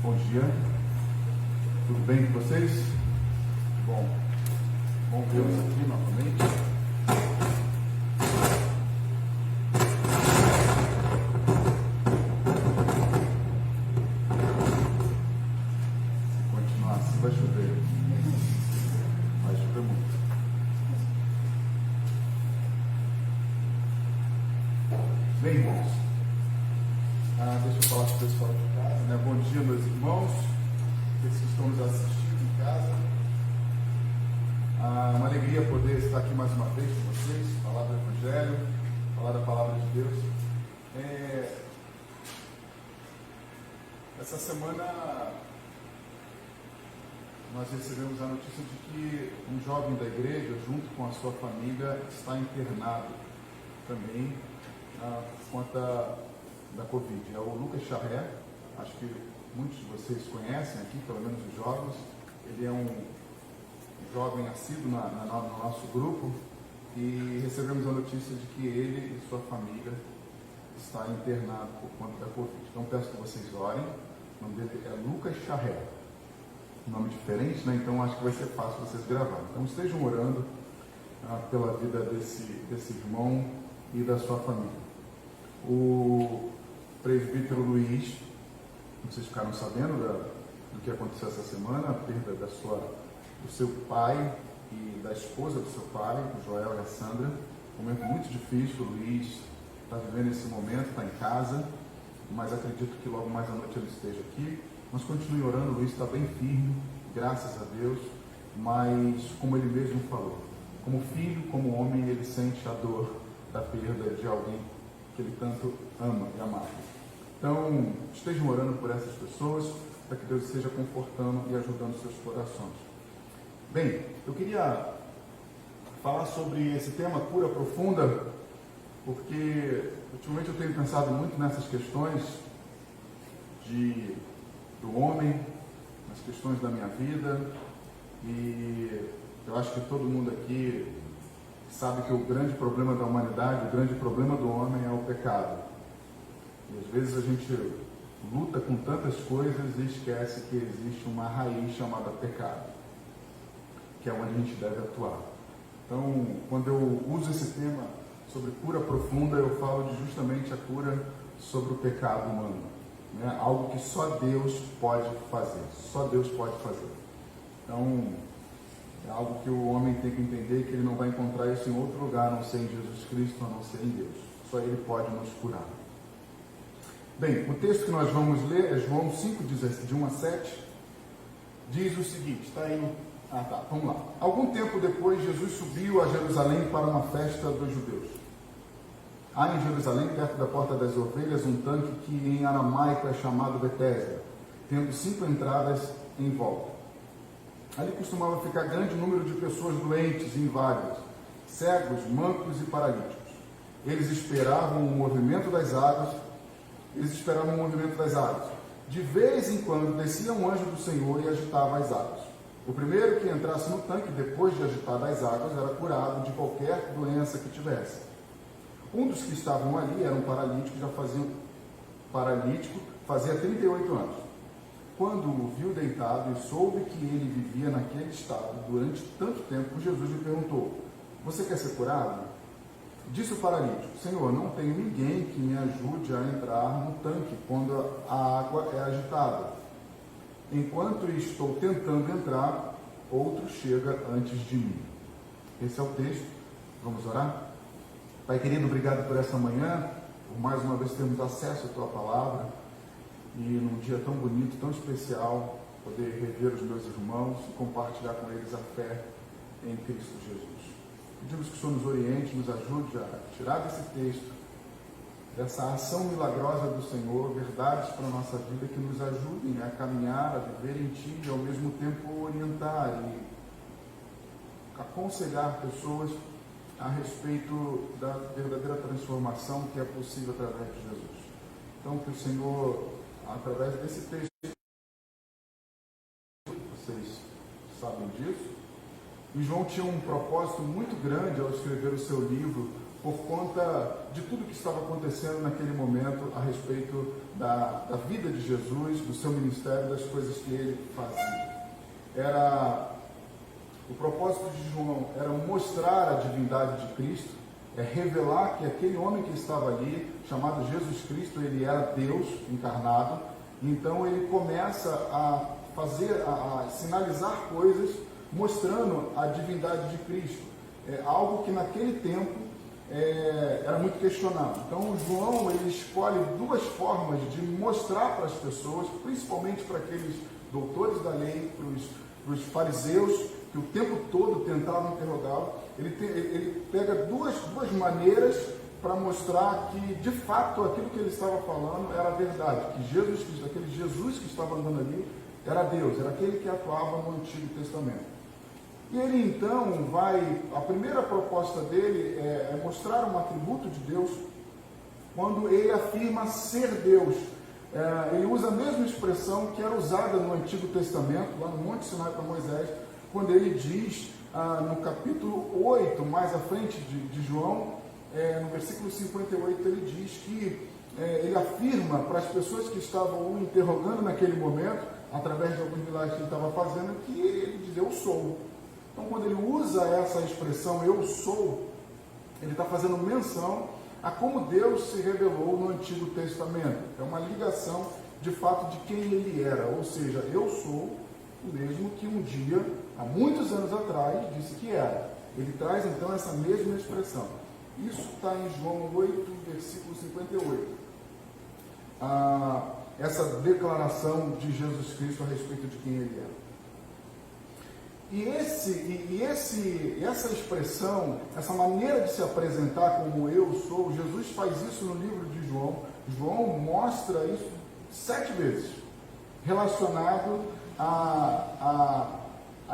Bom dia, tudo bem com vocês? Bom vê-los aqui novamente. Se continuar assim vai chover muito. Bem, irmãos, deixa eu falar com o pessoal de casa, né? Bom dia, meus irmãos, aqueles que estão nos assistindo em casa. Uma alegria poder estar aqui mais uma vez com vocês, falar do Evangelho, falar da Palavra de Deus. Essa semana nós recebemos a notícia de que um jovem da igreja, junto com a sua família, está internado também por conta da Covid. É o Lucas Charré, acho que muitos de vocês conhecem aqui, pelo menos os jovens. Ele é um jovem assíduo no nosso grupo e recebemos a notícia de que ele e sua família está internado por conta da Covid. Então peço que vocês orem. O nome dele é Lucas Charré. Nome diferente, né? Então acho que vai ser fácil vocês gravarem. Então estejam orando pela vida desse irmão e da sua família. O presbítero Luiz, vocês ficaram sabendo do que aconteceu essa semana, a perda do seu pai e da esposa do seu pai, o Joel e a Sandra. Um momento muito difícil. O Luiz está vivendo esse momento, está em casa, mas acredito que logo mais à noite ele esteja aqui. Mas continue orando. O Luiz está bem firme, graças a Deus, mas como ele mesmo falou, como filho, como homem, ele sente a dor da perda de alguém que ele tanto ama e amava. Então, estejam orando por essas pessoas, para que Deus esteja confortando e ajudando seus corações. Bem, eu queria falar sobre esse tema, cura profunda, porque ultimamente eu tenho pensado muito nessas questões do homem, nas questões da minha vida, e eu acho que todo mundo aqui sabe que o grande problema da humanidade, o grande problema do homem é o pecado. E às vezes a gente luta com tantas coisas e esquece que existe uma raiz chamada pecado, que é onde a gente deve atuar. Então, quando eu uso esse tema sobre cura profunda, eu falo justamente a cura sobre o pecado humano, né? Algo que só Deus pode fazer, só Deus pode fazer. Então, é algo que o homem tem que entender, que ele não vai encontrar isso em outro lugar, a não ser em Jesus Cristo, a não ser em Deus. Só Ele pode nos curar. Bem, o texto que nós vamos ler é João 5, de 1 a 7, diz o seguinte, está aí no... vamos lá. Algum tempo depois, Jesus subiu a Jerusalém para uma festa dos judeus. Há em Jerusalém, perto da Porta das Ovelhas, um tanque que em aramaico é chamado Betesda, tendo 5 entradas em volta. Ali costumava ficar grande número de pessoas doentes e inválidas, cegos, mancos e paralíticos. Eles esperavam o movimento das águas. De vez em quando descia um anjo do Senhor e agitava as águas. O primeiro que entrasse no tanque, depois de agitar as águas, era curado de qualquer doença que tivesse. Um dos que estavam ali era um paralítico, fazia 38 anos. Quando o viu deitado e soube que ele vivia naquele estado durante tanto tempo, Jesus lhe perguntou: você quer ser curado? Disse o paralítico: Senhor, não tenho ninguém que me ajude a entrar no tanque quando a água é agitada. Enquanto estou tentando entrar, outro chega antes de mim. Esse é o texto. Vamos orar? Pai querido, obrigado por essa manhã, por mais uma vez termos acesso à Tua Palavra, e num dia tão bonito, tão especial, poder rever os meus irmãos e compartilhar com eles a fé em Cristo Jesus. Pedimos que o Senhor nos oriente, nos ajude a tirar desse texto, dessa ação milagrosa do Senhor, verdades para a nossa vida que nos ajudem a caminhar, a viver em Ti e ao mesmo tempo orientar e aconselhar pessoas a respeito da verdadeira transformação que é possível através de Jesus. Então, que o Senhor, através desse texto, vocês sabem disso, e João tinha um propósito muito grande ao escrever o seu livro por conta de tudo que estava acontecendo naquele momento a respeito da vida de Jesus, do seu ministério, das coisas que ele fazia. O propósito de João era mostrar a divindade de Cristo, revelar que aquele homem que estava ali, chamado Jesus Cristo, ele era Deus encarnado. Então ele começa a sinalizar coisas mostrando a divindade de Cristo, algo que naquele tempo era muito questionado. Então João ele escolhe duas formas de mostrar para as pessoas, principalmente para aqueles doutores da lei, para os fariseus, que o tempo todo tentavam interrogá-lo. Ele pega duas maneiras para mostrar que, de fato, aquilo que ele estava falando era verdade, que Jesus Cristo, aquele Jesus que estava andando ali, era Deus, era aquele que atuava no Antigo Testamento. E ele então a primeira proposta dele é mostrar um atributo de Deus, quando ele afirma ser Deus. Ele usa a mesma expressão que era usada no Antigo Testamento, lá no Monte Sinai para Moisés, quando ele diz, no capítulo 8, mais à frente de João, no versículo 58, ele diz que ele afirma para as pessoas que estavam o interrogando naquele momento, através de alguns milagres que ele estava fazendo, que ele diz, eu sou. Então, quando ele usa essa expressão, eu sou, ele está fazendo menção a como Deus se revelou no Antigo Testamento. É uma ligação, de fato, de quem ele era. Ou seja, eu sou o mesmo que um dia, há muitos anos atrás, disse que era. Ele traz, então, essa mesma expressão. Isso está em João 8, versículo 58. Essa declaração de Jesus Cristo a respeito de quem ele era. Essa expressão, essa maneira de se apresentar como eu sou, Jesus faz isso no livro de João. João mostra isso 7 vezes, relacionado a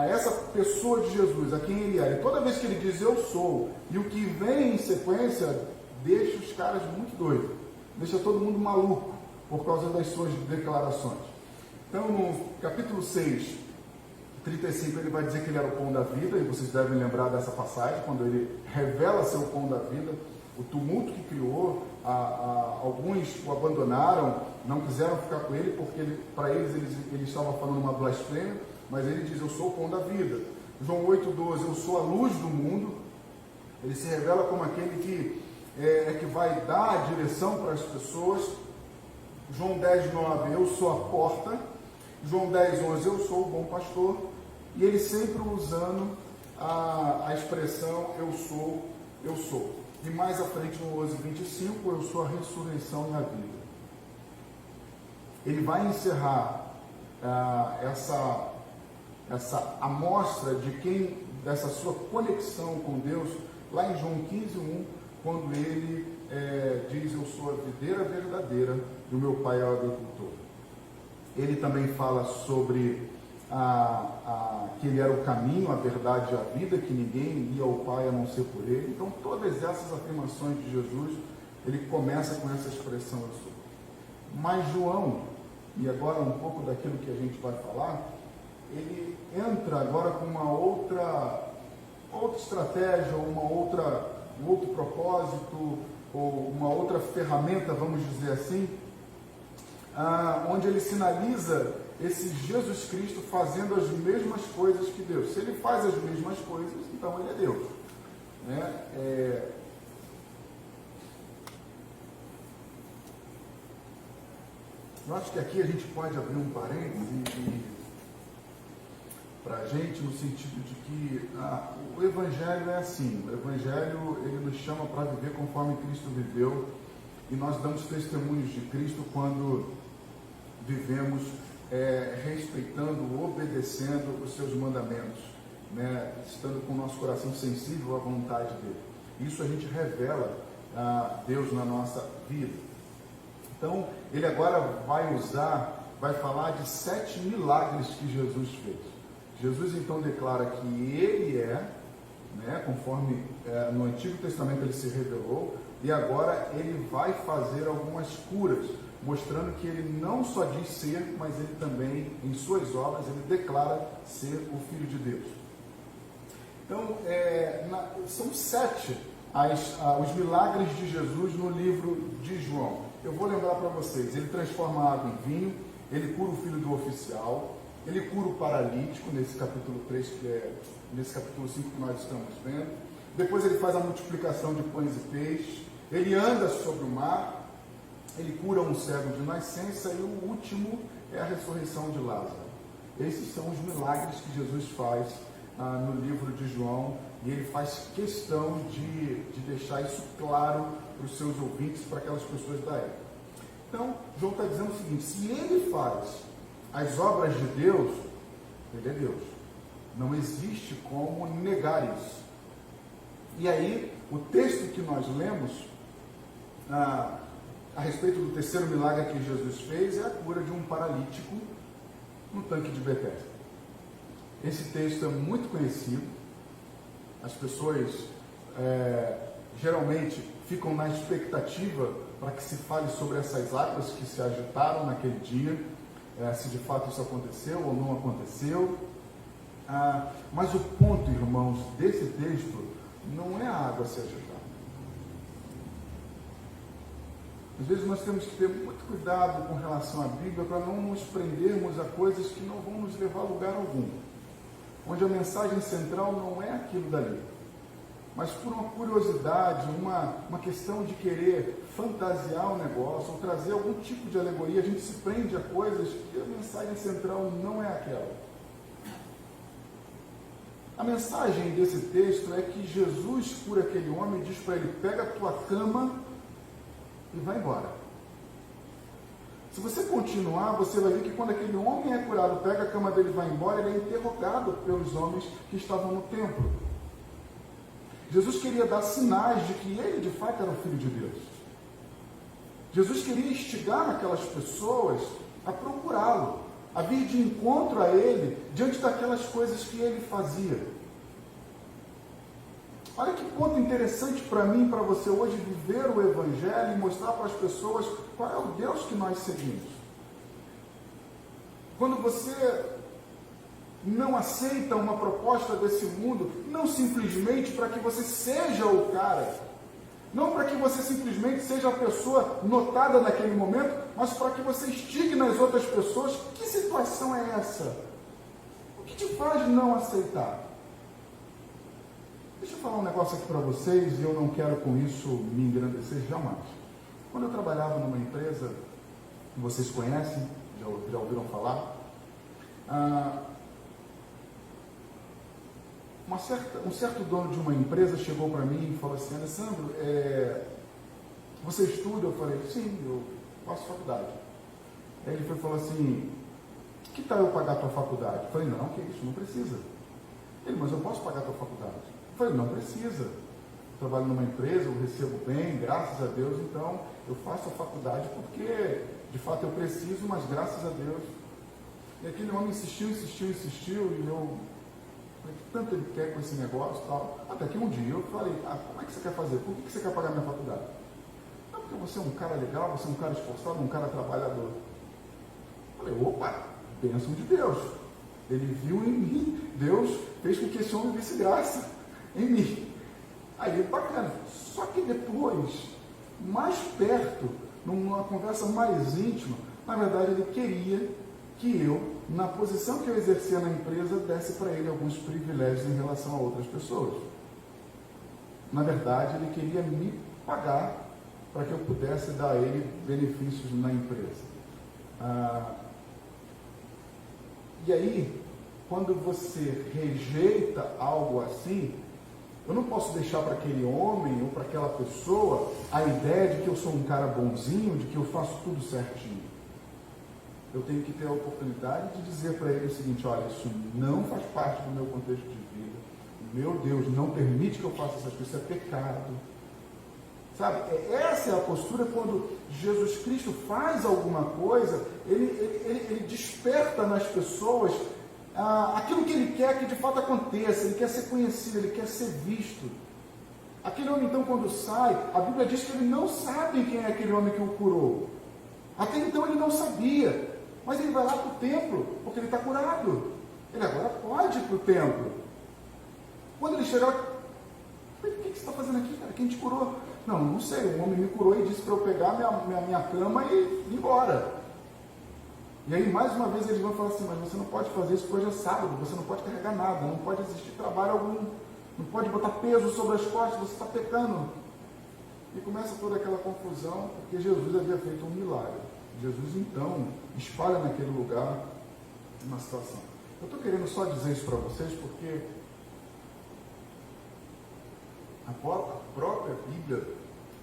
essa pessoa de Jesus, a quem ele era. E toda vez que ele diz eu sou, e o que vem em sequência, deixa os caras muito doidos, deixa todo mundo maluco, por causa das suas declarações. Então, no capítulo 6, 35, ele vai dizer que ele era o pão da vida, e vocês devem lembrar dessa passagem, quando ele revela ser o pão da vida, o tumulto que criou, alguns o abandonaram, não quiseram ficar com ele, porque para eles ele estava falando uma blasfêmia, mas ele diz, eu sou o pão da vida. João 8,12, eu sou a luz do mundo. Ele se revela como aquele que vai dar a direção para as pessoas. João 10,9, eu sou a porta. João 10,11, eu sou o bom pastor. E ele sempre usando a expressão eu sou, eu sou. E mais à frente no 11,25, eu sou a ressurreição e a vida. Ele vai encerrar essa amostra dessa sua conexão com Deus, lá em João 15,1, quando ele diz, eu sou a videira verdadeira e o meu pai é o agricultor. Ele também fala sobre que ele era o caminho, a verdade e a vida, que ninguém ia ao Pai a não ser por ele. Então, todas essas afirmações de Jesus, ele começa com essa expressão eu sou. Mas João, e agora um pouco daquilo que a gente vai falar, ele entra agora com uma outra estratégia, um outro propósito, ou uma outra ferramenta, vamos dizer assim, onde ele sinaliza esse Jesus Cristo fazendo as mesmas coisas que Deus. Se ele faz as mesmas coisas, então ele é Deus. Né? Eu acho que aqui a gente pode abrir um parêntese para a gente, no sentido de que o Evangelho é assim. O Evangelho, ele nos chama para viver conforme Cristo viveu, e nós damos testemunhos de Cristo quando vivemos respeitando, obedecendo os seus mandamentos, né? Estando com o nosso coração sensível à vontade dele. Isso a gente revela Deus na nossa vida. Então, ele agora vai falar de 7 milagres que Jesus fez. Jesus então declara que ele né, conforme no Antigo Testamento ele se revelou, e agora ele vai fazer algumas curas, mostrando que ele não só diz ser, mas ele também, em suas obras, ele declara ser o Filho de Deus. Então, são 7 os milagres de Jesus no livro de João. Eu vou lembrar para vocês, ele transforma a água em vinho, ele cura o filho do oficial, ele cura o paralítico, nesse capítulo 3, que é nesse capítulo 5 que nós estamos vendo. Depois ele faz a multiplicação de pães e peixes, ele anda sobre o mar, ele cura um cego de nascença e o último é a ressurreição de Lázaro. Esses são os milagres que Jesus faz no livro de João, e ele faz questão de deixar isso claro para os seus ouvintes, para aquelas pessoas da época. Então, João está dizendo o seguinte: se ele faz as obras de Deus, ele é Deus. Não existe como negar isso. E aí, o texto que nós lemos a respeito do terceiro milagre que Jesus fez é a cura de um paralítico no tanque de Betesda. Esse texto é muito conhecido. As pessoas geralmente ficam na expectativa para que se fale sobre essas águas que se agitaram naquele dia, se de fato isso aconteceu ou não aconteceu. Mas o ponto, irmãos, desse texto não é a água se agitar. Às vezes nós temos que ter muito cuidado com relação à Bíblia para não nos prendermos a coisas que não vão nos levar a lugar algum, onde a mensagem central não é aquilo dali, mas por uma curiosidade, uma questão de querer fantasiar o negócio, ou trazer algum tipo de alegoria, a gente se prende a coisas que a mensagem central não é aquela. A mensagem desse texto é que Jesus cura aquele homem e diz para ele: pega a tua cama e vai embora. Se você continuar, você vai ver que quando aquele homem é curado, pega a cama dele e vai embora, ele é interrogado pelos homens que estavam no templo. Jesus queria dar sinais de que ele de fato era o Filho de Deus. Jesus queria instigar aquelas pessoas a procurá-lo, a vir de encontro a ele diante daquelas coisas que ele fazia. Olha que ponto interessante para mim e para você hoje viver o Evangelho e mostrar para as pessoas qual é o Deus que nós seguimos. Quando você não aceita uma proposta desse mundo, não simplesmente para que você seja o cara, não para que você simplesmente seja a pessoa notada naquele momento, mas para que você instigue nas outras pessoas. Que situação é essa? O que te faz não aceitar? Deixa eu falar um negócio aqui para vocês, e eu não quero com isso me engrandecer jamais. Quando eu trabalhava numa empresa, vocês conhecem, já ouviram falar, um certo dono de uma empresa chegou para mim e falou assim: Alessandro, você estuda? Eu falei: sim, eu faço faculdade. Aí ele falou assim: que tal eu pagar a tua faculdade? Eu falei: não, que isso, não precisa. Ele: mas eu posso pagar a tua faculdade? Eu falei: não precisa. Eu trabalho numa empresa, eu recebo bem, graças a Deus, então eu faço a faculdade porque de fato eu preciso, mas graças a Deus. E aquele homem insistiu, e eu falei: que tanto ele quer com esse negócio e tal. Até que um dia eu falei: como é que você quer fazer? Por que você quer pagar minha faculdade? Não, porque você é um cara legal, você é um cara esforçado, um cara trabalhador. Eu falei: opa, bênção de Deus. Ele viu em mim, Deus fez com que esse homem visse graça em mim. Aí, bacana. Só que depois, mais perto, numa conversa mais íntima, na verdade ele queria que eu, na posição que eu exercia na empresa, desse para ele alguns privilégios em relação a outras pessoas. Na verdade, ele queria me pagar para que eu pudesse dar a ele benefícios na empresa. E aí, quando você rejeita algo assim, eu não posso deixar para aquele homem ou para aquela pessoa a ideia de que eu sou um cara bonzinho, de que eu faço tudo certinho. Eu tenho que ter a oportunidade de dizer para ele o seguinte: olha, isso não faz parte do meu contexto de vida. Meu Deus, não permite que eu faça essas coisas, isso é pecado. Sabe, essa é a postura quando Jesus Cristo faz alguma coisa, ele desperta nas pessoas aquilo que ele quer que de fato aconteça. Ele quer ser conhecido, ele quer ser visto. Aquele homem então, quando sai, a Bíblia diz que ele não sabe quem é aquele homem que o curou. Até então ele não sabia, mas ele vai lá para o templo, porque ele está curado. Ele agora pode ir para o templo. Quando ele chegar, o que você está fazendo aqui, cara? Quem te curou? Não sei, um homem me curou e disse para eu pegar minha cama e ir embora. E aí, mais uma vez, eles vão falar assim, mas você não pode fazer isso, porque hoje é sábado, você não pode carregar nada, não pode existir trabalho algum, não pode botar peso sobre as costas, você está pecando. E começa toda aquela confusão, porque Jesus havia feito um milagre. Jesus, então, espalha naquele lugar uma situação. Eu estou querendo só dizer isso para vocês, porque a própria Bíblia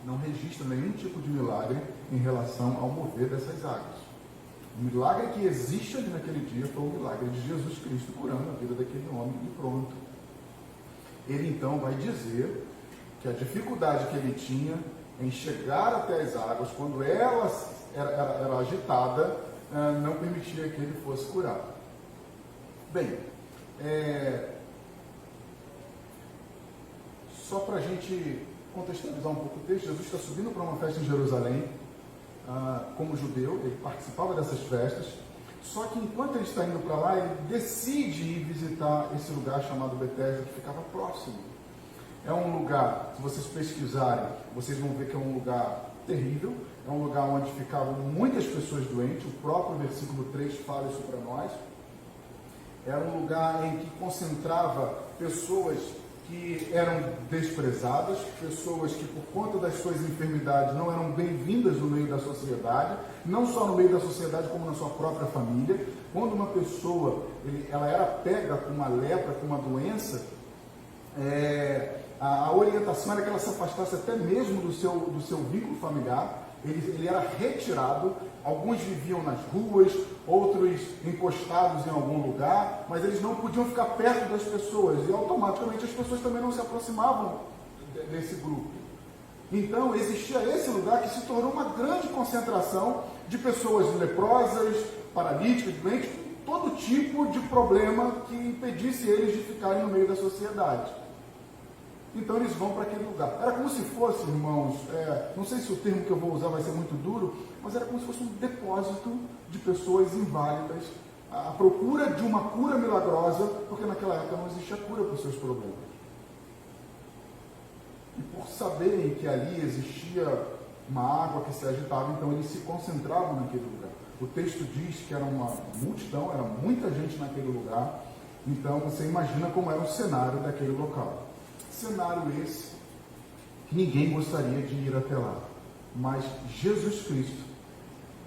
não registra nenhum tipo de milagre em relação ao mover dessas águas. O milagre que existe ali naquele dia foi o milagre de Jesus Cristo curando a vida daquele homem e pronto. Ele então vai dizer que a dificuldade que ele tinha em chegar até as águas, quando ela era agitada, não permitia que ele fosse curado. Bem, só para a gente contextualizar um pouco o texto, Jesus está subindo para uma festa em Jerusalém, como judeu, ele participava dessas festas, só que enquanto ele está indo para lá, ele decide ir visitar esse lugar chamado Betesda, que ficava próximo. É um lugar, se vocês pesquisarem, vocês vão ver que é um lugar terrível, é um lugar onde ficavam muitas pessoas doentes, o próprio versículo 3 fala isso para nós. Era um lugar em que concentrava pessoas que eram desprezadas, pessoas que por conta das suas enfermidades não eram bem-vindas no meio da sociedade, não só no meio da sociedade como na sua própria família. Quando uma pessoa ela era pega com uma lepra, com uma doença, a orientação era que ela se afastasse até mesmo do seu vínculo familiar. Ele era retirado, alguns viviam nas ruas, outros encostados em algum lugar, mas eles não podiam ficar perto das pessoas, e automaticamente as pessoas também não se aproximavam desse grupo. Então existia esse lugar que se tornou uma grande concentração de pessoas leprosas, paralíticas, doentes, todo tipo de problema que impedisse eles de ficarem no meio da sociedade. Então eles vão para aquele lugar. Era como se fosse, irmãos, não sei se o termo que eu vou usar vai ser muito duro, mas era como se fosse um depósito de pessoas inválidas, à procura de uma cura milagrosa, porque naquela época não existia cura para os seus problemas. E por saberem que ali existia uma água que se agitava, então eles se concentravam naquele lugar. O texto diz que era uma multidão, era muita gente naquele lugar, então você imagina como era o cenário daquele local. Cenário esse que ninguém gostaria de ir até lá, mas Jesus Cristo,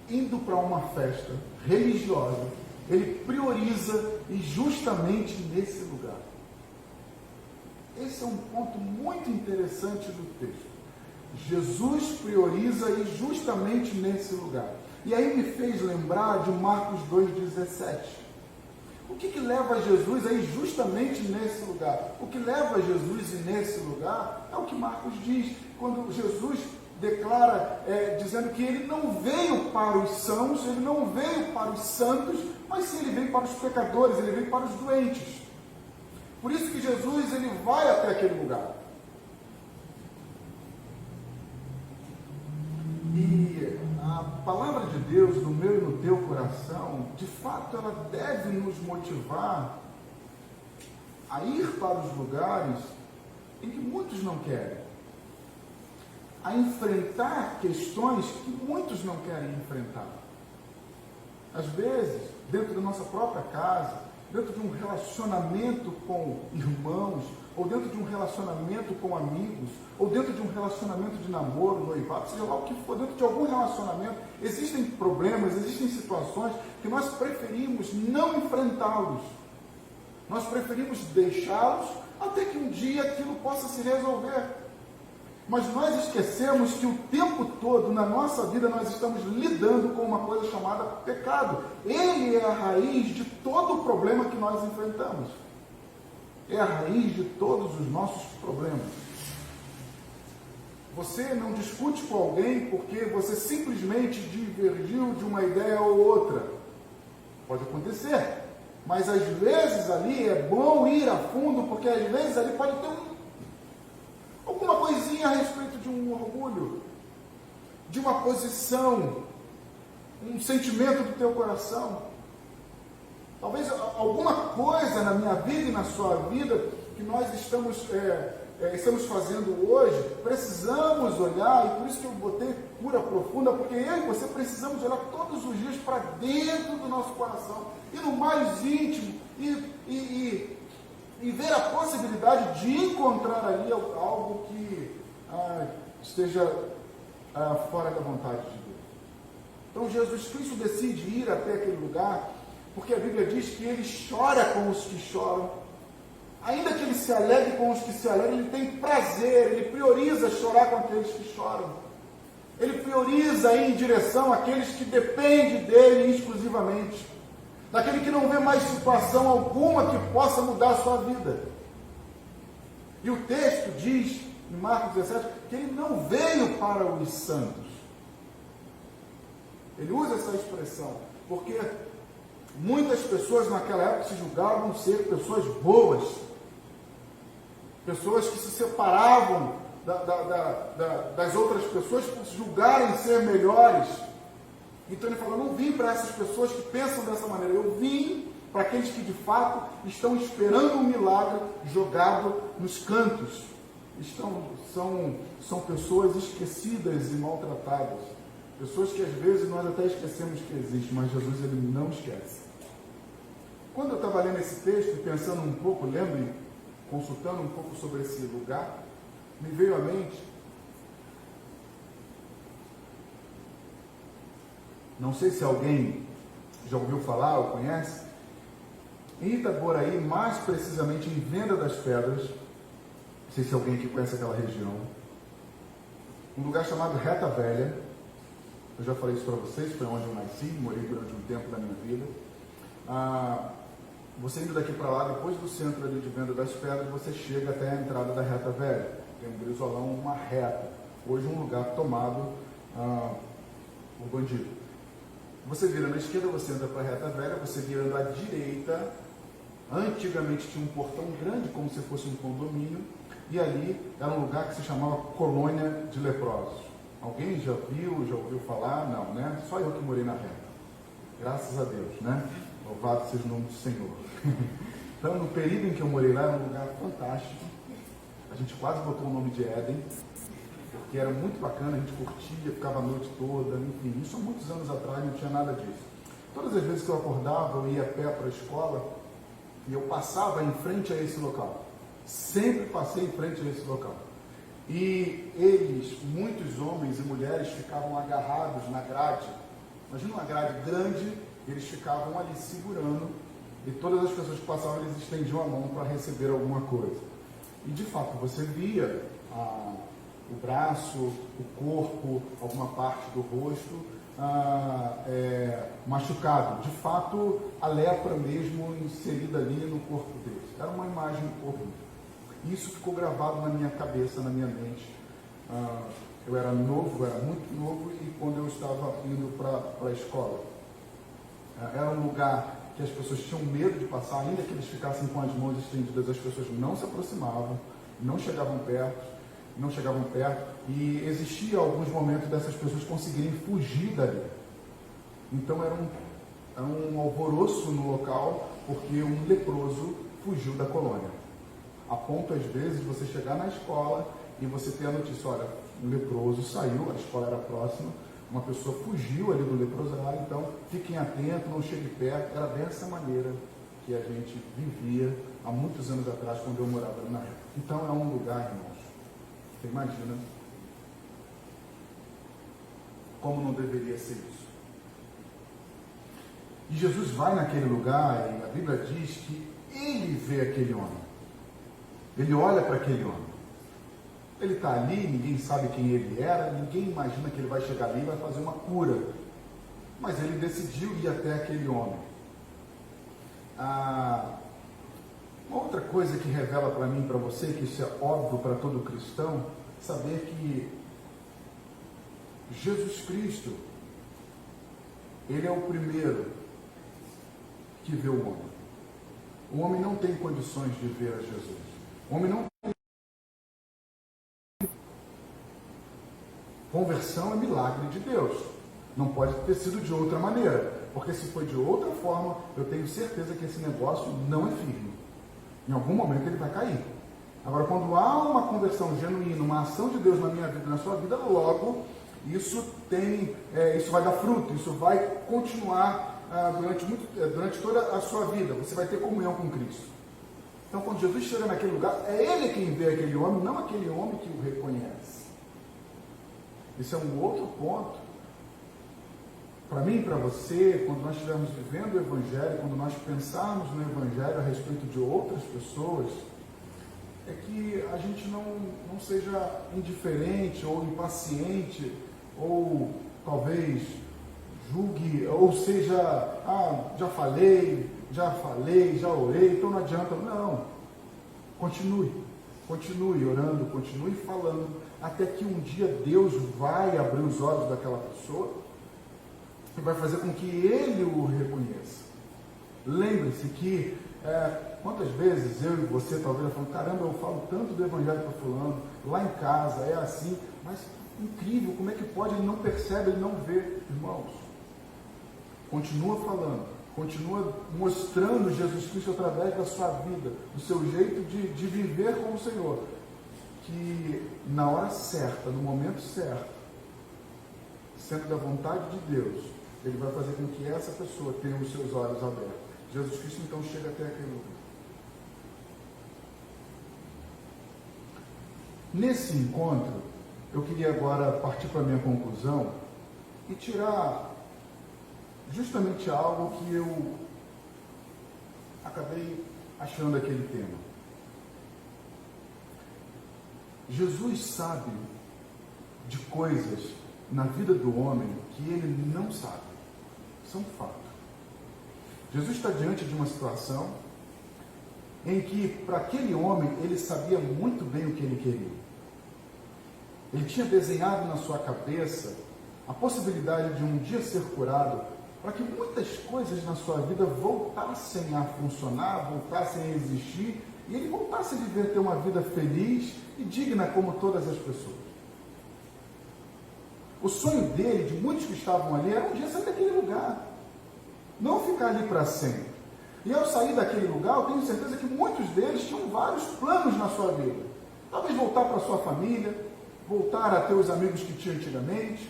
indo para uma festa religiosa, ele prioriza e justamente nesse lugar. Esse é um ponto muito interessante do texto. Jesus prioriza e justamente nesse lugar. E aí me fez lembrar de Marcos 2,17. O que leva Jesus a ir justamente nesse lugar? O que leva Jesus a ir nesse lugar é o que Marcos diz, quando Jesus declara, dizendo que ele não veio para os sãos, ele não veio para os santos, mas sim ele veio para os pecadores, ele veio para os doentes. Por isso que Jesus ele vai até aquele lugar. E a palavra de Deus no meu e no teu coração, de fato, ela deve nos motivar a ir para os lugares em que muitos não querem, a enfrentar questões que muitos não querem enfrentar. Às vezes, dentro da nossa própria casa, dentro de um relacionamento com irmãos, ou dentro de um relacionamento com amigos, ou dentro de um relacionamento de namoro, noivado, seja lá o que for, dentro de algum relacionamento, existem problemas, existem situações que nós preferimos não enfrentá-los. Nós preferimos deixá-los até que um dia aquilo possa se resolver. Mas nós esquecemos que o tempo todo na nossa vida nós estamos lidando com uma coisa chamada pecado. Ele é a raiz de todo o problema que nós enfrentamos. É a raiz de todos os nossos problemas. Você não discute com alguém porque você simplesmente divergiu de uma ideia ou outra. Pode acontecer. Mas às vezes ali é bom ir a fundo, porque às vezes ali pode ter alguma coisinha a respeito de um orgulho, de uma posição, um sentimento do teu coração. Talvez alguma coisa na minha vida e na sua vida que nós estamos estamos fazendo hoje, precisamos olhar, e por isso que eu botei cura profunda, porque eu e você precisamos olhar todos os dias para dentro do nosso coração, e no mais íntimo, e ver a possibilidade de encontrar ali algo que esteja fora da vontade de Deus. Então Jesus Cristo decide ir até aquele lugar, porque a Bíblia diz que ele chora com os que choram. Ainda que ele se alegre com os que se alegram, ele tem prazer, ele prioriza chorar com aqueles que choram. Ele prioriza ir em direção àqueles que dependem dele exclusivamente. Daquele que não vê mais situação alguma que possa mudar a sua vida. E o texto diz, em Marcos 17, que ele não veio para os santos. Ele usa essa expressão, porque muitas pessoas naquela época se julgavam ser pessoas boas, pessoas que se separavam das outras pessoas por se julgarem ser melhores. Então ele falou, não vim para essas pessoas que pensam dessa maneira, eu vim para aqueles que de fato estão esperando um milagre jogado nos cantos. São pessoas esquecidas e maltratadas, pessoas que às vezes nós até esquecemos que existem, mas Jesus ele não esquece. Quando eu estava lendo esse texto, pensando um pouco, lendo e consultando um pouco sobre esse lugar, me veio à mente, não sei se alguém já ouviu falar ou conhece, em Itaboraí, mais precisamente em Venda das Pedras, não sei se alguém aqui conhece aquela região, um lugar chamado Reta Velha. Eu já falei isso para vocês, foi onde eu nasci, morei durante um tempo da minha vida. Você indo daqui para lá, depois do centro ali de Venda das Pedras, você chega até a entrada da Reta Velha. Tem um grisolão, uma reta. Hoje um lugar tomado por bandido. Você vira na esquerda, você entra para a Reta Velha, você vira à direita. Antigamente tinha um portão grande, como se fosse um condomínio, e ali era um lugar que se chamava Colônia de Leprosos. Alguém já viu, já ouviu falar? Não, né? Só eu que morei na reta. Graças a Deus, né? Louvado seja o nome do Senhor. Então, no período em que eu morei lá, era um lugar fantástico. A gente quase botou o nome de Éden, porque era muito bacana, a gente curtia, ficava a noite toda, enfim. Isso há muitos anos atrás, não tinha nada disso. Todas as vezes que eu acordava, eu ia a pé para a escola, e eu passava em frente a esse local. Sempre passei em frente a esse local. E eles, muitos homens e mulheres, ficavam agarrados na grade. Imagina uma grade grande, eles ficavam ali segurando, e todas as pessoas que passavam, eles estendiam a mão para receber alguma coisa. E de fato, você via o braço, o corpo, alguma parte do rosto machucado. De fato, a lepra mesmo inserida ali no corpo deles. Era uma imagem horrível. Isso ficou gravado na minha cabeça, na minha mente. Eu era novo, era muito novo, e quando eu estava indo para a escola, era um lugar que as pessoas tinham medo de passar, ainda que eles ficassem com as mãos estendidas, as pessoas não se aproximavam, não chegavam perto, e existia alguns momentos dessas pessoas conseguirem fugir dali. Então era um alvoroço no local, porque um leproso fugiu da colônia. A ponto, às vezes, de você chegar na escola e você ter a notícia, olha, um leproso saiu, a escola era próxima, uma pessoa fugiu ali do leprosário, então fiquem atentos, não chegue perto. Era dessa maneira que a gente vivia há muitos anos atrás, quando eu morava ali na época. Então é um lugar, irmãos, você imagina como não deveria ser isso. E Jesus vai naquele lugar, e a Bíblia diz que ele vê aquele homem. Ele olha para aquele homem. Ele está ali, ninguém sabe quem ele era, ninguém imagina que ele vai chegar ali e vai fazer uma cura. Mas ele decidiu ir até aquele homem. Uma outra coisa que revela para mim e para você, que isso é óbvio para todo cristão, saber que Jesus Cristo, ele é o primeiro que vê o homem. O homem não tem condições de ver a Jesus. O homem não tem. Conversão é milagre de Deus. Não pode ter sido de outra maneira. Porque se foi de outra forma, eu tenho certeza que esse negócio não é firme. Em algum momento ele vai cair. Agora, quando há uma conversão genuína, uma ação de Deus na minha vida, na sua vida, logo isso vai dar fruto, isso vai continuar durante toda a sua vida. Você vai ter comunhão com Cristo. Então, quando Jesus chega naquele lugar, é Ele quem vê aquele homem, não aquele homem que o reconhece. Esse é um outro ponto. Para mim e para você, quando nós estivermos vivendo o Evangelho, quando nós pensarmos no Evangelho a respeito de outras pessoas, é que a gente não seja indiferente ou impaciente, ou talvez julgue, ou seja, já falei, já orei, então não adianta. Não. Continue orando, continue falando, até que um dia Deus vai abrir os olhos daquela pessoa e vai fazer com que ele o reconheça. Lembre-se que quantas vezes eu e você talvez falando, caramba, eu falo tanto do Evangelho para fulano, lá em casa é assim, mas incrível, como é que pode, ele não percebe, ele não vê. Irmãos, continua falando, continua mostrando Jesus Cristo através da sua vida, do seu jeito de viver com o Senhor, que na hora certa, no momento certo, sendo da vontade de Deus, Ele vai fazer com que essa pessoa tenha os seus olhos abertos. Jesus Cristo então chega até aquele lugar. Nesse encontro, eu queria agora partir para a minha conclusão e tirar justamente algo que eu acabei achando aquele tema. Jesus sabe de coisas na vida do homem que ele não sabe. Isso é um fato. Jesus está diante de uma situação em que, para aquele homem, ele sabia muito bem o que ele queria. Ele tinha desenhado na sua cabeça a possibilidade de um dia ser curado, para que muitas coisas na sua vida voltassem a funcionar, voltassem a existir, e ele voltasse a viver, ter uma vida feliz e digna como todas as pessoas. O sonho dele, de muitos que estavam ali, era um dia sair daquele lugar, não ficar ali para sempre. E ao sair daquele lugar, eu tenho certeza que muitos deles tinham vários planos na sua vida. Talvez voltar para a sua família, voltar a ter os amigos que tinha antigamente,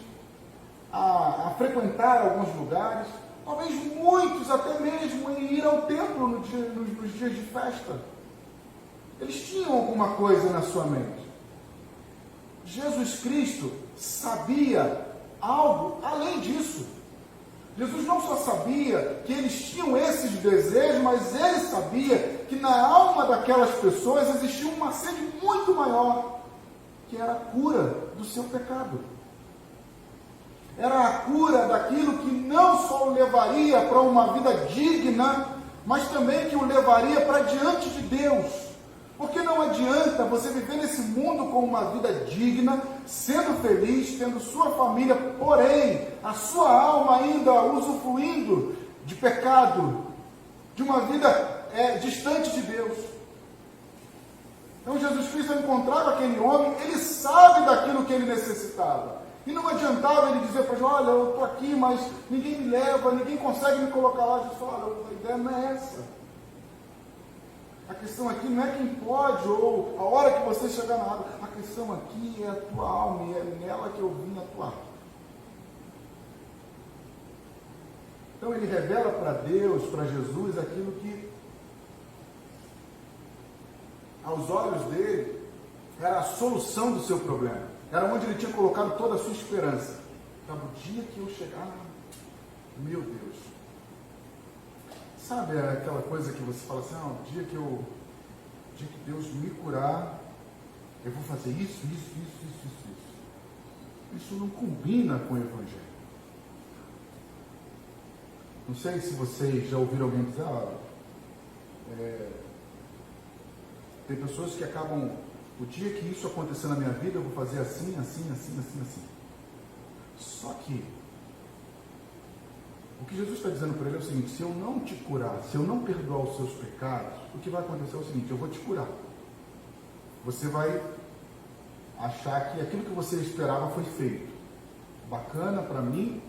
a frequentar alguns lugares, talvez muitos até mesmo em ir ao templo nos dias de festa. Eles tinham alguma coisa na sua mente. Jesus Cristo sabia algo além disso. Jesus não só sabia que eles tinham esses desejos, mas ele sabia que na alma daquelas pessoas existia uma sede muito maior, que era a cura do seu pecado. Era a cura daquilo que não só o levaria para uma vida digna, mas também que o levaria para diante de Deus. Porque não adianta você viver nesse mundo com uma vida digna, sendo feliz, tendo sua família, porém, a sua alma ainda usufruindo de pecado, de uma vida distante de Deus. Então Jesus Cristo encontrava aquele homem, ele sabe daquilo que ele necessitava. E não adiantava ele dizer para ele, olha, eu estou aqui, mas ninguém me leva, ninguém consegue me colocar lá. Jesus falou, olha, a ideia não é essa. A questão aqui não é quem pode, ou a hora que você chegar na água. A questão aqui é a tua alma, e é nela que eu vim atuar. Então ele revela para Deus, para Jesus, aquilo que, aos olhos dele, era a solução do seu problema. Era onde ele tinha colocado toda a sua esperança. Então, o dia que eu chegar, meu Deus. Sabe aquela coisa que você fala assim, o dia que Deus me curar, eu vou fazer isso. Isso não combina com o Evangelho. Não sei se vocês já ouviram alguém dizer, tem pessoas que acabam, o dia que isso acontecer na minha vida, eu vou fazer assim. Só que, o que Jesus está dizendo para ele é o seguinte, se eu não te curar, se eu não perdoar os seus pecados, o que vai acontecer é o seguinte, eu vou te curar. Você vai achar que aquilo que você esperava foi feito. Bacana para mim,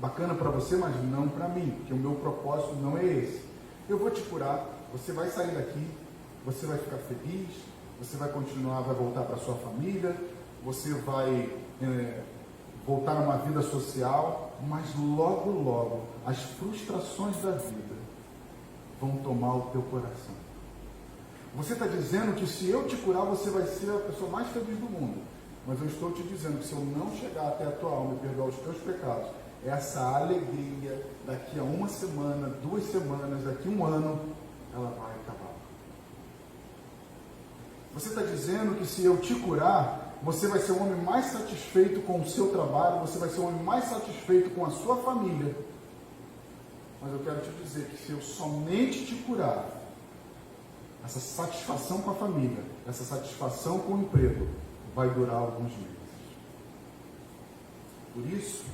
bacana para você, mas não para mim, porque o meu propósito não é esse. Eu vou te curar, você vai sair daqui, você vai ficar feliz, você vai continuar, vai voltar para sua família, você vai voltar a uma vida social, mas logo, logo, as frustrações da vida vão tomar o teu coração. Você está dizendo que se eu te curar, você vai ser a pessoa mais feliz do mundo. Mas eu estou te dizendo que se eu não chegar até a tua alma e perdoar os teus pecados, essa alegria, daqui a uma semana, 2 semanas, daqui a um ano, ela vai acabar. Você está dizendo que se eu te curar, você vai ser o homem mais satisfeito com o seu trabalho, você vai ser o homem mais satisfeito com a sua família. Mas eu quero te dizer que se eu somente te curar, essa satisfação com a família, essa satisfação com o emprego, vai durar alguns meses. Por isso,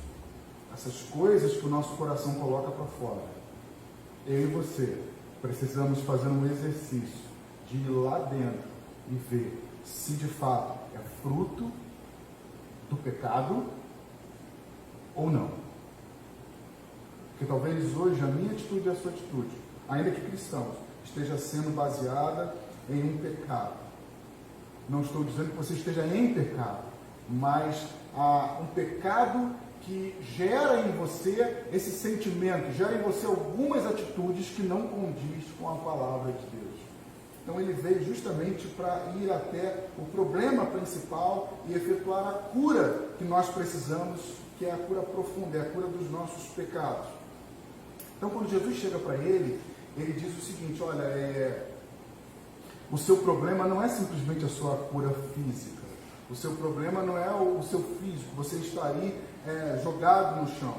essas coisas que o nosso coração coloca para fora, eu e você precisamos fazer um exercício de ir lá dentro e ver se de fato é fruto do pecado ou não. Porque talvez hoje a minha atitude e a sua atitude, ainda que cristãos, esteja sendo baseada em um pecado. Não estou dizendo que você esteja em pecado, mas há um pecado que gera em você esse sentimento, gera em você algumas atitudes que não condiz com a palavra de Deus. Então ele veio justamente para ir até o problema principal e efetuar a cura que nós precisamos, que é a cura profunda, é a cura dos nossos pecados. Então quando Jesus chega para ele diz o seguinte: olha, o seu problema não é simplesmente a sua cura física, o seu problema não é o seu físico, você está aí jogado no chão.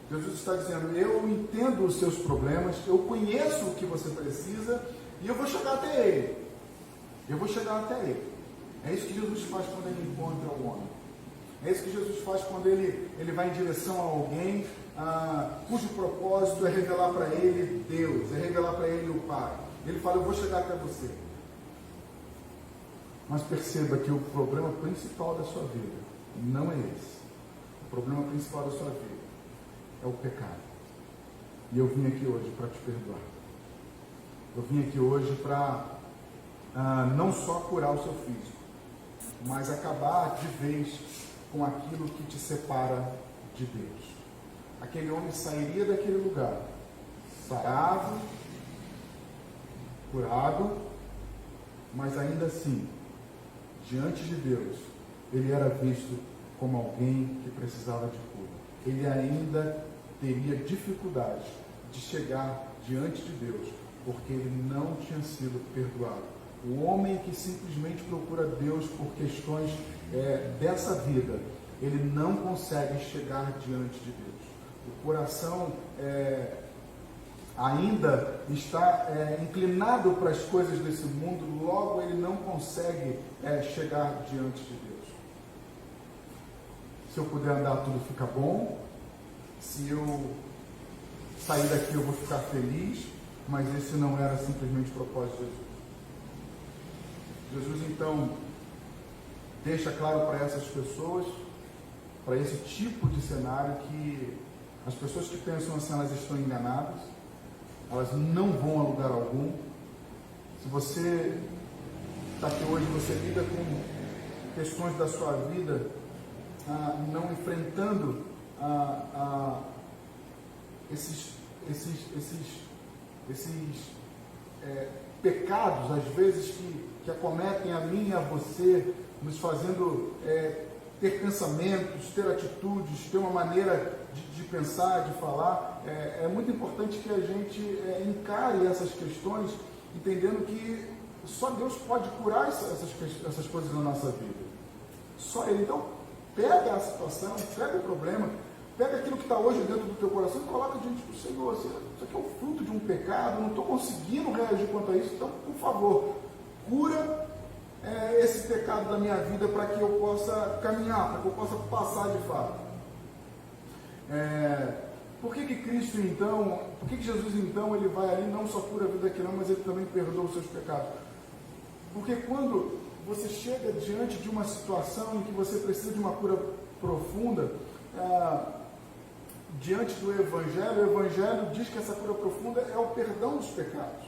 Jesus está dizendo: eu entendo os seus problemas, eu conheço o que você precisa e eu vou chegar até ele. Eu vou chegar até ele. É isso que Jesus faz quando ele encontra o homem. É isso que Jesus faz quando ele vai em direção a alguém cujo propósito é revelar para ele Deus, é revelar para ele o Pai. Ele fala: eu vou chegar até você. Mas perceba que o problema principal da sua vida não é esse. O problema principal da sua vida é o pecado. E eu vim aqui hoje para te perdoar. Eu vim aqui hoje para não só curar o seu físico, mas acabar de vez com aquilo que te separa de Deus. Aquele homem sairia daquele lugar sarado, curado, mas ainda assim, diante de Deus, ele era visto como alguém que precisava de cura. Ele ainda teria dificuldade de chegar diante de Deus, porque ele não tinha sido perdoado. O homem que simplesmente procura Deus por questões dessa vida, ele não consegue chegar diante de Deus. O coração ainda está inclinado para as coisas desse mundo, logo ele não consegue chegar diante de Deus. Se eu puder andar, tudo fica bom. Se eu sair daqui, eu vou ficar feliz. Mas esse não era simplesmente o propósito de Jesus. Jesus, então, deixa claro para essas pessoas, para esse tipo de cenário, que as pessoas que pensam assim, elas estão enganadas, elas não vão a lugar algum. Se você está aqui hoje, você lida com questões da sua vida, não enfrentando esses pecados, às vezes, que acometem a mim e a você, nos fazendo ter pensamentos, ter atitudes, ter uma maneira de pensar, de falar. É muito importante que a gente encare essas questões, entendendo que só Deus pode curar essas coisas na nossa vida. Só Ele. Então, pega a situação, pega o problema, pega aquilo que está hoje dentro do teu coração e coloca diante do Senhor. Isso aqui é o fruto de um pecado, não estou conseguindo reagir quanto a isso, então, por favor, cura esse pecado da minha vida para que eu possa caminhar, para que eu possa passar de fato. Por que Cristo então, por que Jesus então, ele vai ali, não só cura a vida aqui não, mas ele também perdoa os seus pecados? Porque quando você chega diante de uma situação em que você precisa de uma cura profunda, diante do Evangelho, o Evangelho diz que essa cura profunda é o perdão dos pecados.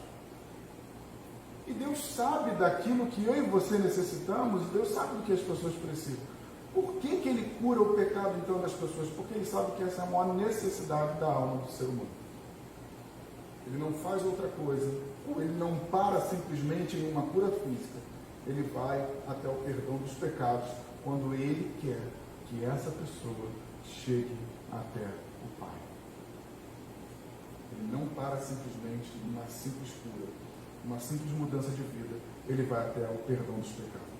E Deus sabe daquilo que eu e você necessitamos, Deus sabe do que as pessoas precisam. Por que Ele cura o pecado então das pessoas? Porque Ele sabe que essa é a maior necessidade da alma do ser humano. Ele não faz outra coisa, ou Ele não para simplesmente em uma cura física. Ele vai até o perdão dos pecados, quando Ele quer que essa pessoa chegue até o Pai. Ele não para simplesmente em uma simples cura, uma simples mudança de vida. Ele vai até o perdão dos pecados.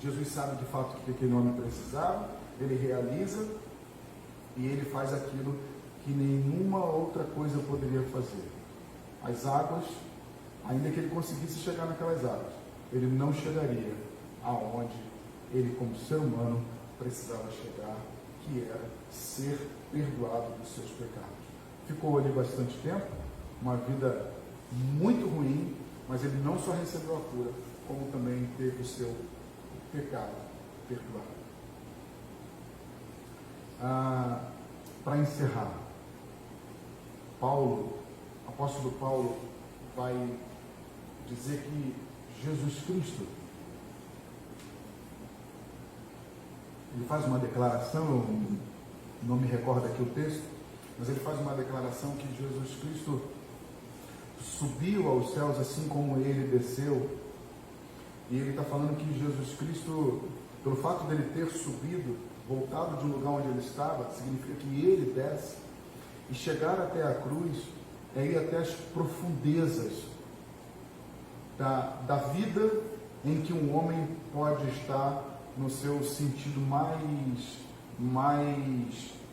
Jesus sabe de fato o que aquele homem precisava, Ele realiza e Ele faz aquilo que nenhuma outra coisa poderia fazer. As águas, ainda que Ele conseguisse chegar naquelas águas, Ele não chegaria aonde Ele, como ser humano, precisava chegar, que era ser perdoado dos seus pecados. Ficou ali bastante tempo, uma vida muito ruim, mas Ele não só recebeu a cura, como também teve o seu pecado perdoado. Para encerrar, apóstolo Paulo vai dizer que Jesus Cristo, ele faz uma declaração, eu não me recordo aqui o texto, mas ele faz uma declaração que Jesus Cristo subiu aos céus assim como ele desceu. E ele está falando que Jesus Cristo, pelo fato dele ter subido, voltado de um lugar onde ele estava, significa que ele desce. E chegar até a cruz é ir até as profundezas da vida em que um homem pode estar no seu sentido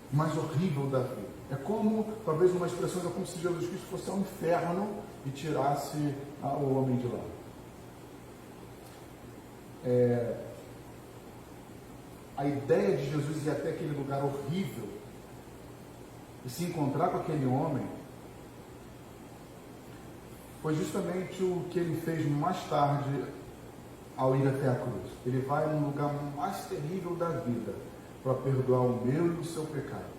mais horrível da vida. É como, talvez uma expressão, é como se Jesus Cristo fosse ao inferno e tirasse o homem de lá. A ideia de Jesus ir até aquele lugar horrível e se encontrar com aquele homem foi justamente o que ele fez mais tarde ao ir até a cruz. Ele vai no lugar mais terrível da vida para perdoar o meu e o seu pecado.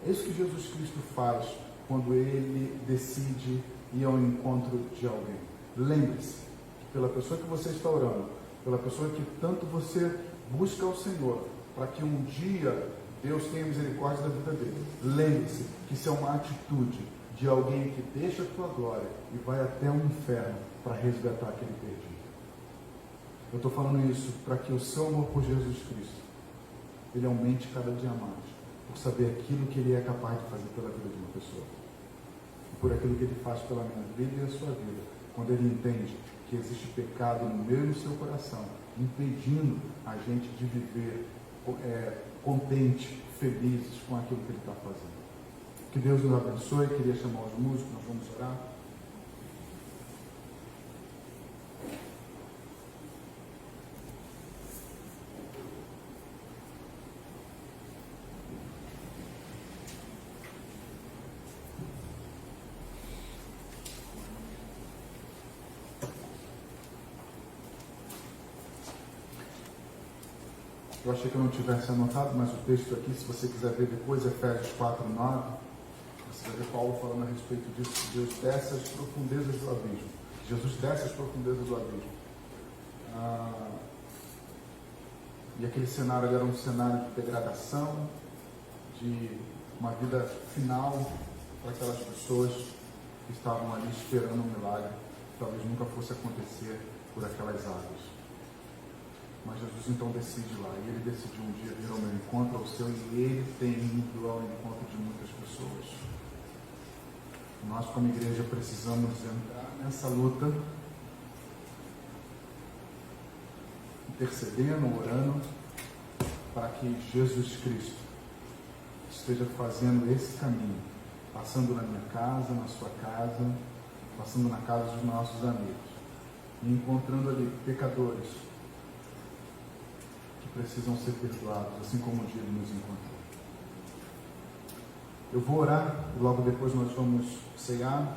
É isso que Jesus Cristo faz quando ele decide ir ao encontro de alguém. Lembre-se que pela pessoa que você está orando, pela pessoa que tanto você busca ao Senhor, para que um dia Deus tenha misericórdia da vida dele. Lembre-se que isso é uma atitude de alguém que deixa a tua glória e vai até o inferno para resgatar aquele perdido. Eu estou falando isso para que o seu amor por Jesus Cristo, ele aumente cada dia mais, por saber aquilo que ele é capaz de fazer pela vida de uma pessoa, e por aquilo que ele faz pela minha vida e a sua vida, quando ele entende que existe pecado no meu e no seu coração, impedindo a gente de viver contente, felizes com aquilo que ele está fazendo. Que Deus nos abençoe. Queria chamar os músicos, nós vamos orar. Eu achei que eu não tivesse anotado, mas o texto aqui, se você quiser ver depois, Efésios 4:9, você vai ver Paulo falando a respeito disso, que Deus desce às profundezas do abismo. Jesus desce às profundezas do abismo. E aquele cenário era um cenário de degradação, de uma vida final para aquelas pessoas que estavam ali esperando um milagre, que talvez nunca fosse acontecer por aquelas águas. Mas Jesus então decide lá, e ele decidiu um dia vir ao meu encontro, ao seu, e ele tem ido ao encontro de muitas pessoas. Nós, como igreja, precisamos entrar nessa luta, intercedendo, orando, para que Jesus Cristo esteja fazendo esse caminho, passando na minha casa, na sua casa, passando na casa dos nossos amigos, e encontrando ali pecadores precisam ser perdoados, assim como um dia ele nos encontrou. Eu vou orar e logo depois nós vamos ceiar.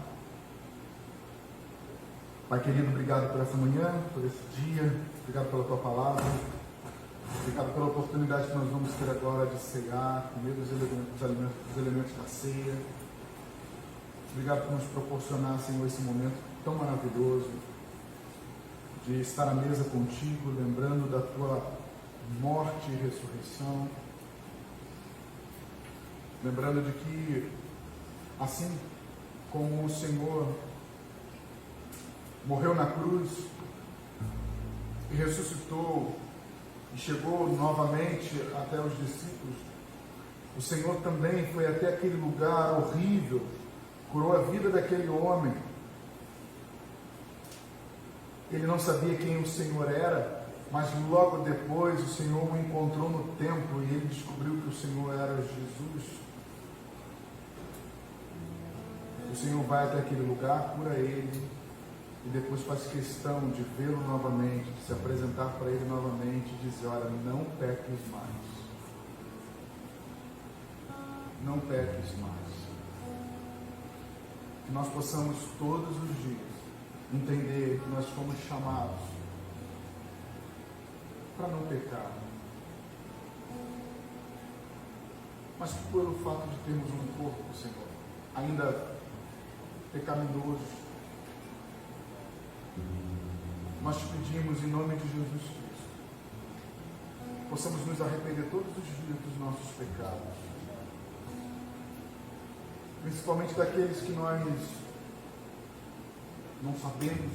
Pai querido, obrigado por essa manhã, por esse dia, obrigado pela tua palavra, obrigado pela oportunidade que nós vamos ter agora de ceiar, comer os elementos da ceia. Obrigado por nos proporcionar, Senhor, esse momento tão maravilhoso, de estar à mesa contigo, lembrando da tua morte e ressurreição, lembrando de que, assim como o Senhor morreu na cruz e ressuscitou e chegou novamente até os discípulos, o Senhor também foi até aquele lugar horrível, curou a vida daquele homem. Ele não sabia quem o Senhor era, mas logo depois o Senhor o encontrou no templo e ele descobriu que o Senhor era Jesus. O Senhor vai até aquele lugar, cura ele, e depois faz questão de vê-lo novamente, de se apresentar para ele novamente e dizer: olha, não peques mais. Não peques mais. Que nós possamos todos os dias entender que nós fomos chamados para não pecar. Mas pelo fato de termos um corpo, Senhor, ainda pecaminoso, nós te pedimos em nome de Jesus Cristo, possamos nos arrepender todos os dias dos nossos pecados, principalmente daqueles que nós não sabemos,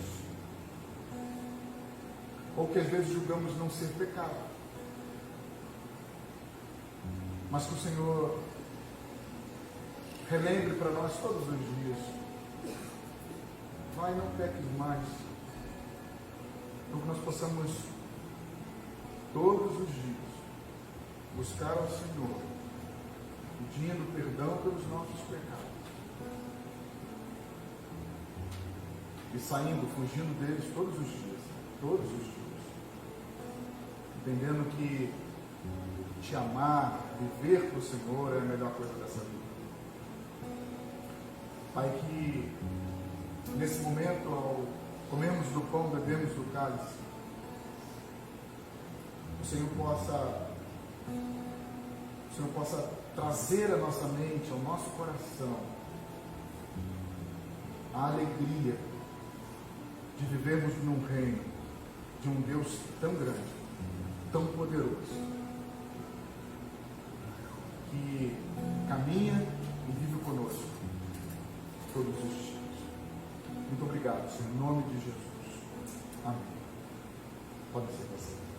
ou que às vezes julgamos não ser pecado, mas que o Senhor relembre para nós todos os dias: vai, não peques mais, para que nós possamos todos os dias buscar ao Senhor, pedindo perdão pelos nossos pecados e saindo, fugindo deles todos os dias, entendendo que te amar, viver para o Senhor é a melhor coisa dessa vida. Pai, que nesse momento, ao comermos do pão, bebemos do cálice, o Senhor possa trazer à nossa mente, ao nosso coração, a alegria de vivermos num reino de um Deus tão grande, tão poderoso, que caminha e vive conosco todos os dias. Muito obrigado, Senhor, em nome de Jesus. Amém. Pode ser você.